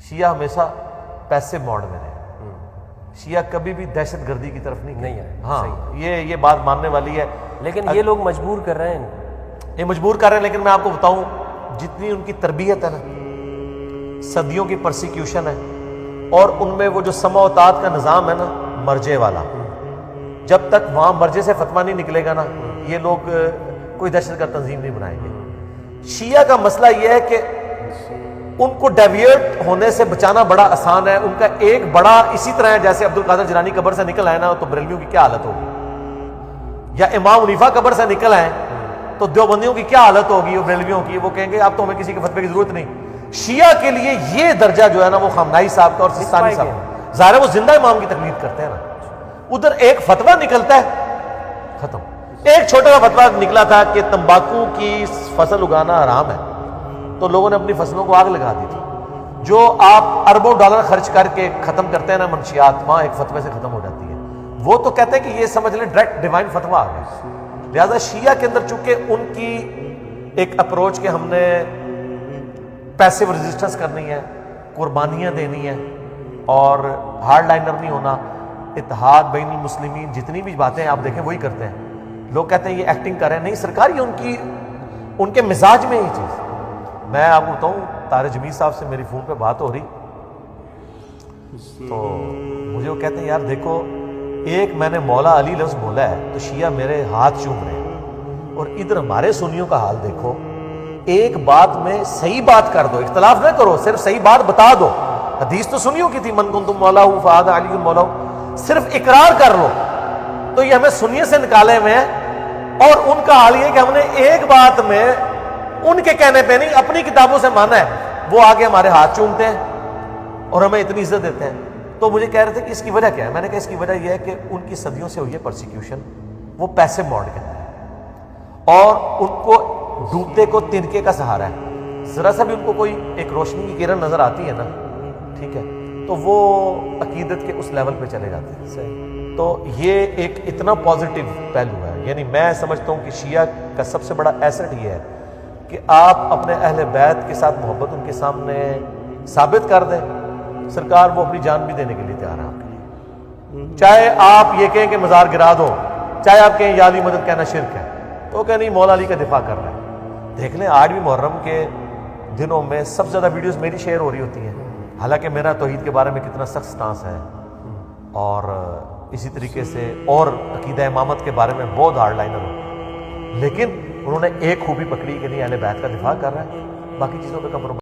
شیعہ ہمیشہ پیسے موڈ میں رہے، شیعہ کبھی بھی دہشت گردی کی طرف نہیں آئے۔ ہاں یہ بات ماننے والی ہے، لیکن یہ لوگ مجبور کر رہے ہیں، یہ مجبور کر رہے ہیں۔ لیکن میں آپ کو بتاؤں جتنی ان کی تربیت ہے نا، صدیوں کی پرسیکیوشن ہے، اور ان میں وہ جو سمع و طاعت کا نظام ہے نا مرجے والا، جب تک وہاں مرجے سے فتویٰ نہیں نکلے گا نا یہ لوگ کوئی دہشت گرد تنظیم نہیں بنائیں گے۔ شیعہ کا مسئلہ یہ ہے کہ ان کو ڈیویٹ ہونے سے بچانا بڑا آسان ہے۔ ان کا ایک بڑا اسی طرح ہے جیسے عبد القادر جیلانی قبر سے نکل آئے نا تو بریلویوں کی کیا حالت ہوگی، یا امام حنیفہ قبر سے نکل آئے تو دیوبندیوں کی کیا حالت ہوگی، اور بریلویوں کی، وہ کہیں گے اب تو ہمیں کسی کے فتوے کی ضرورت نہیں۔ شیعہ کے لیے یہ درجہ جو ہے نا وہ خامنائی صاحب کا اور سستانی صاحب کا، ظاہر ہے وہ زندہ امام کی تقلید کرتے ہیں نا، ادھر ایک فتویٰ نکلتا ہے ختم۔ ایک چھوٹا سا فتویٰ نکلا تھا کہ تمباکو کی فصل اگانا حرام ہے، تو لوگوں نے اپنی فصلوں کو آگ لگا دی تھی۔ جو آپ اربوں ڈالر خرچ کر کے ختم کرتے ہیں نا منشیات، وہاں ایک فتوے سے ختم ہو جاتی ہے۔ وہ تو کہتے ہیں کہ یہ سمجھ لیں ڈائریکٹ ڈیوائن فتویٰ آ گیا۔ لہٰذا شیعہ کے اندر چونکہ ان کی ایک اپروچ کہ ہم نے پیسیو ریزسٹنس کرنی ہے، قربانیاں دینی ہیں، اور ہارڈ لائنر نہیں ہونا، اتحاد بین المسلمین، جتنی بھی باتیں آپ دیکھیں وہی کرتے ہیں۔ لوگ کہتے ہیں یہ ایکٹنگ کر رہے ہیں، نہیں سرکار یہ ان کے مزاج میں یہ چیز۔ میں آپ کو بتاؤں طارق جمیل صاحب سے میری فون پہ بات ہو رہی تو مجھے وہ کہتے ہیں یار دیکھو ایک میں نے مولا علی لفظ بولا ہے تو شیعہ میرے ہاتھ چوم رہے ہیں، اور ادھر ہمارے سنیوں کا حال دیکھو، ایک بات میں صحیح بات کر دو، اختلاف نہ کرو، صرف صحیح بات بتا دو۔ حدیث تو سنیوں کی تھی من کنتم مولا فہذا علی مولا، صرف اقرار کر لو۔ تو یہ ہمیں سنیے سے نکالے ہوئے ہیں، اور ان کا حال یہ کہ ہم نے ایک بات میں ان کے کہنے پہ نہیں اپنی کتابوں سے مانا ہے، وہ آگے ہمارے ہاتھ چومتے ہیں اور ہمیں اتنی عزت دیتے ہیں۔ تو مجھے کہہ رہے تھے کہ اس کی وجہ کیا ہے، میں نے کہا اس کی وجہ یہ ہے کہ ان کی صدیوں سے ہوئی ہے پرسیکیوشن، وہ پیسے موڈ کے اندر ہے، اور ان کو ڈوبتے کو تنکے کا سہارا ہے، ذرا سا بھی ان کو کوئی ایک روشنی کی کرن نظر آتی ہے نا، ٹھیک ہے، تو وہ عقیدت کے اس لیول پہ چلے جاتے ہیں۔ تو یہ ایک اتنا پازیٹیو پہلو ہے، یعنی میں سمجھتا ہوں کہ شیعہ کا سب سے بڑا ایسٹ یہ ہے کہ آپ اپنے اہل بیت کے ساتھ محبت ان کے سامنے ثابت کر دیں، سرکار وہ اپنی جان بھی دینے کے لیے تیار ہے آپ کے لیے۔ چاہے آپ یہ کہیں کہ مزار گرا دو، چاہے آپ کہیں یا علی مدد کہنا شرک ہے، تو کہ نہیں مولا علی کا دفاع کر رہا ہے۔ دیکھ لیں آج بھی محرم کے دنوں میں سب سے زیادہ ویڈیوز میری شیئر ہو رہی ہوتی ہیں، حالانکہ میرا توحید کے بارے میں کتنا سخت سٹانس ہے، اور اسی طریقے سے اور عقیدہ امامت کے بارے میں بہت ہارڈ لائنر ہوں، لیکن انہوں نے ایک خوبی پکڑی کہ نہیں اہل بیت کا دفاع کر رہا ہے، باقی چیزوں پہ کمپرومائز